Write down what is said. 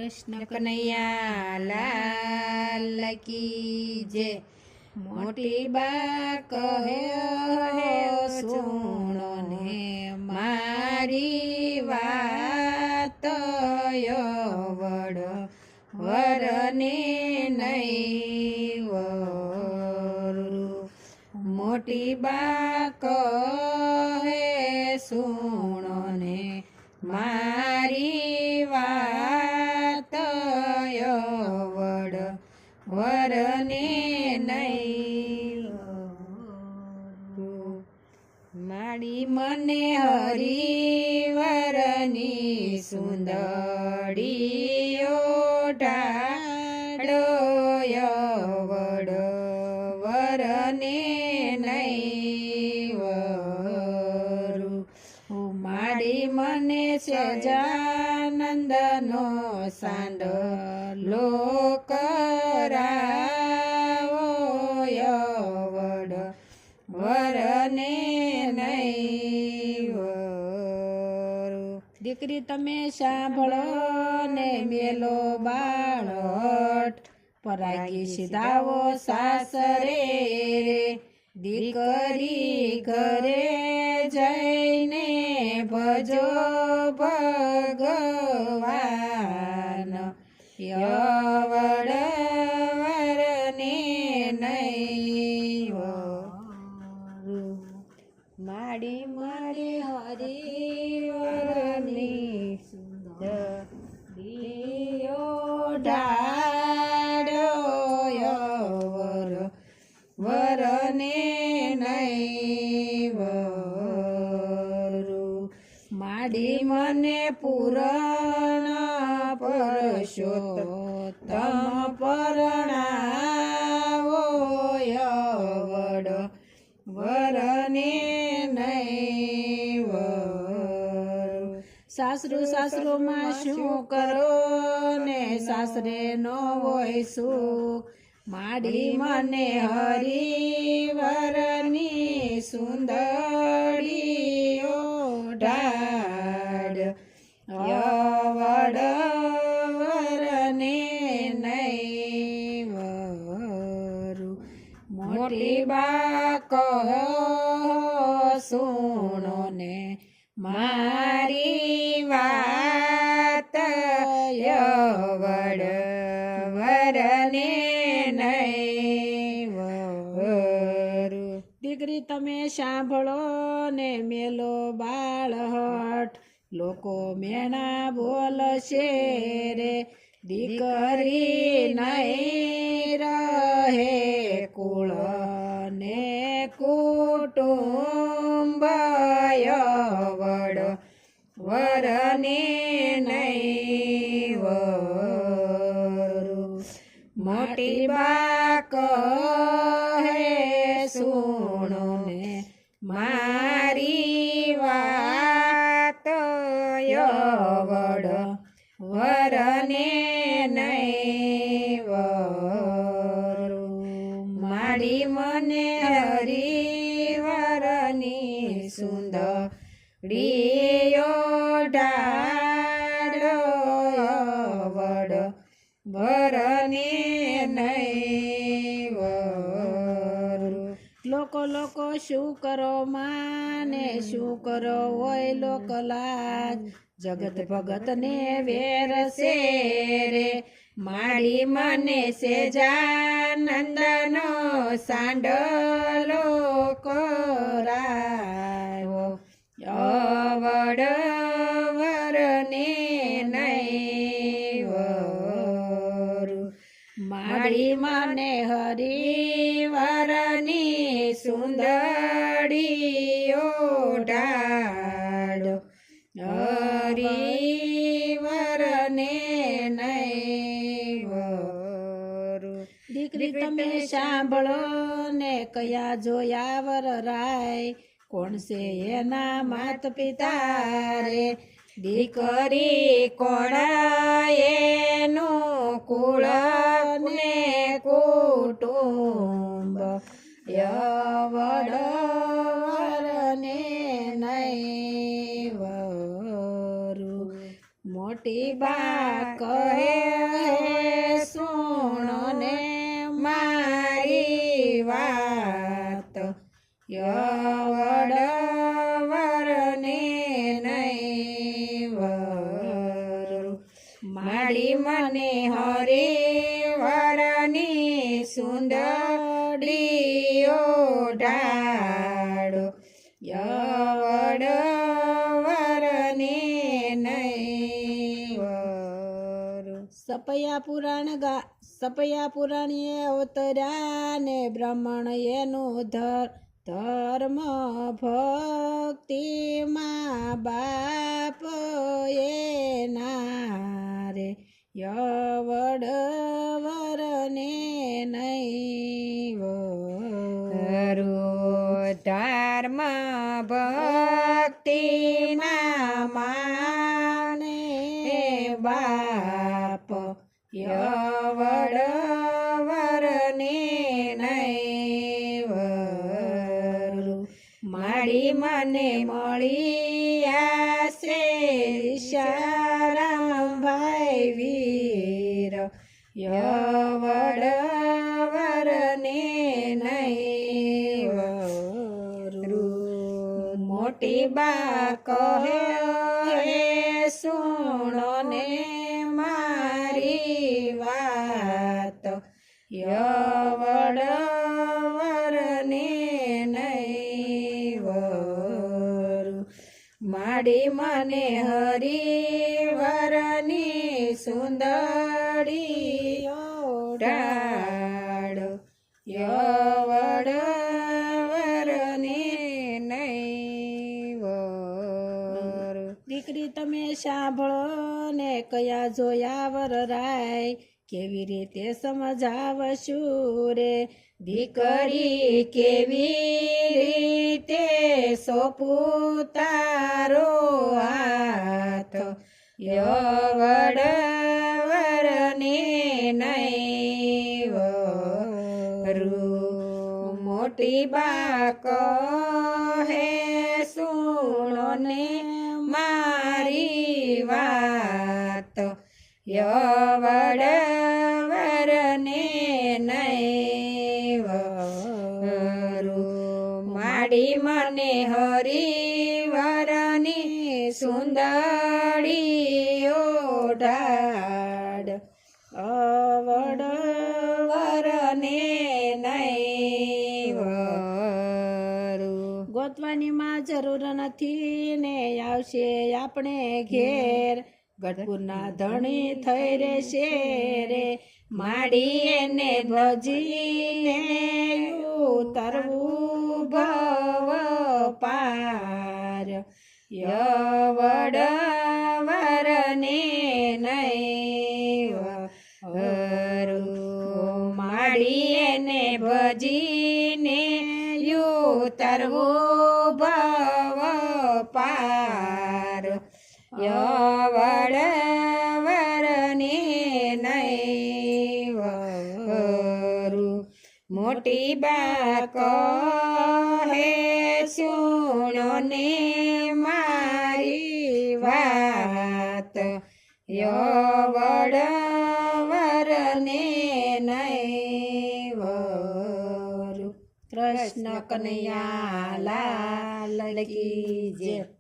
કૃષ્ણ કનૈયા લાલ કી જય। મોટી બા કહે સુણો ને મારી વાત વડ વરને નહીં વરું। મોટી બા કહે સુણો ને મારી વાત વડ વરને નહીં વરું। માડી મને હરિવરની સુંદરીઓ ઢાળો વડ વરને નહીં વરું। માડી મને સજાનંદનો સાંડલો કરાવો વડ વરને નહીં વરું। દીકરી તમે સાંભળો ને મેલો બાળટ પરાગી સીધાવો સાસરે રે। દીકરી ઘરે જઈને ભજો ભગવાન વડ વરને નહીં વરું। માડી મારી હરિવરની સુંદરીઓ ઢાળો વર વરને નહીં વરું। માડી મને પૂરણ પરશોત્તમ પરણાવો વડ વરને નહીં વરું। સાસરું સાસરુમાં શું કરો ને સાસરે નો હોય સુખ। માડી મને હરિવરની સુંદરીઓ ઢાળ વડ વરને નહીં વરું। મોટી બા કહો સુણો ને મારી વાત વડ વરને નહીં વરું। દીકરી તમે સાંભળો ને મેલો બાળહટ લોકો મેણા બોલશે રે। દીકરી નહીં રહે કુળ ને કુટુંબ વડ વરને નહીં વરું। મોટી બા કહે સુણો ને મારી વાત વડ વરને નહીં વરું। માડી મને હરિવરની સુંદરીઓ ઢાળો વડ વરને નહીં વરું। લોકો લોકો શું કરો માને શું કરો હોય લોક લાજ। જગત ભગત ને વેરસે રે। માડી મને સેજાનંદનો સાંડલો કરાવો વડ વરને નહીં વરું। માડી મને હરિવરની સુંદરીઓ ઢાળ હરિવરને નહીં વરું। દીકરી તમે સાંભળો ને કયા જોયા વર રાય કોણ છે એના માત પિતા રે। દીકરી કોણ એનું કુળ ને કુટુંબ વડ વરને નહીં વરું। મોટી બા કહે સુણો ને મારી વાત યવડવરને નહીં વરું માડી મને હરે વરની સુંદરીઓ ઢાળો યવડવરને નહીં વરું સપયા પુરાણીએ અવતર્યા ને બ્રાહ્મણ એનું ધર્મ ભક્તિમાં બાપ એના રે યવડવરને નહીં વરું ધર્મ ભક્તિના માને બાપ યવડવરને નહીં વરું માડી મને મળી આશે શારામભાઈ વીર યવડવરને નહીં વરું મોટી બા કહે સુણો ને મારી વાત યવડવરને નહીં વરું માડી મને હરિવરની સુંદરીઓ ઢાળો યવડવરને નહીં વરું દીકરી તમે સાંભળો ને કયા જોયા વરરાય કેવી રીતે સમજાવશું રે દીકરી કેવી રીતે સોંપું તારો હાથ યવડવરને નહીં વરું મોટી બા કહે સુણો ને મારી વાત યવડવરને નહીં વરું માડી મને હરિવરની સુંદરીઓ ઢાળ અવડવરને નહીં વરું ગોતવાની માં જરૂર નથી ને આવશે આપણે ઘેર ગઢપુરના ધણી થઈ રહેશે રે માડી એને ભજીને ઉતરવું ભવ પાર યવડવરને નહીં વરું માડી એને ભજીને ઉતરવું ભવ પાર યવડવરને નહીં વરું મોટી બા કહે સુણો ને મારી વાત યવડવરને નહીં વરું કૃષ્ણ કનૈયા લાલ કી જય.